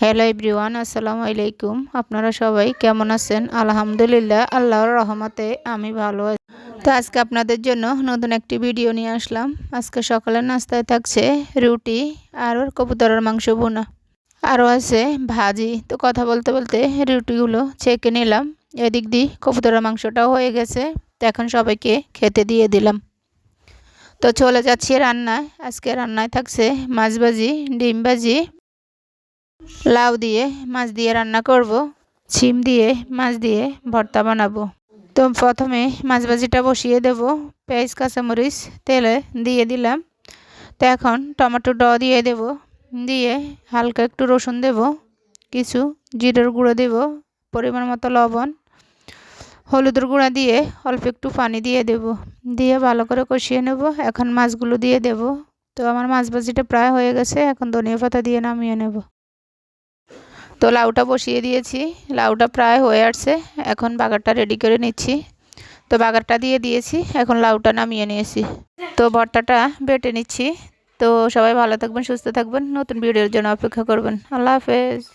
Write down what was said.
Hello everyone, আসসালামু আলাইকুম। আপনারা সবাই কেমন আছেন? আলহামদুলিল্লাহ, আল্লাহর রহমতে আমি ভালো আছি। তো আজকে আপনাদের জন্য নতুন একটি ভিডিও নিয়ে আসলাম। আজকে সকালের নাস্তায় থাকছে রুটি আর কবুতরের মাংস ভুনা, আরও আছে ভাজি। তো কথা বলতে বলতে রুটিগুলো ছেঁকে নিলাম। এদিক দিয়ে কবুতরের মাংসটাও হয়ে গেছে। তো এখন সবাইকে খেতে দিয়ে দিলাম। তো চলে যাচ্ছি রান্নায়। আজকে রান্নায় থাকছে মাছ ভাজি, ডিম ভাজি, লাউ দিয়ে মাছ দিয়ে রান্না করব, শিম দিয়ে মাছ দিয়ে ভর্তা বানাবো। তো প্রথমে মাছ ভাজিটা বসিয়ে দেব। পেঁয়াজ কাঁচামরিচ তেলে দিয়ে দিলাম। তো এখন টমেটো দিয়ে দেব, দিয়ে হালকা একটু রসুন দেব, কিছু জিরের গুঁড়ো দেব, পরিমাণ মতো লবণ, হলুদের গুঁড়া দিয়ে অল্প একটু পানি দিয়ে দেব, দিয়ে ভালো করে কষিয়ে নেব। এখন মাছগুলো দিয়ে দেব। তো আমার মাছ ভাজিটা প্রায় হয়ে গেছে। এখন ধনিয়া পাতা দিয়ে নামিয়ে নেব। তো লাউটা বসিয়ে দিয়েছি, লাউটা প্রায় হয়ে আসছে। এখন বাগারটা রেডি করে নিচ্ছি। তো বাগারটা দিয়ে দিয়েছি, এখন লাউটা নামিয়ে নিয়েছি। তো ভর্তাটা বেটে নিচ্ছি। তো সবাই ভালো থাকবেন, সুস্থ থাকবেন, নতুন ভিডিওর জন্য অপেক্ষা করবেন। আল্লাহ হাফেজ।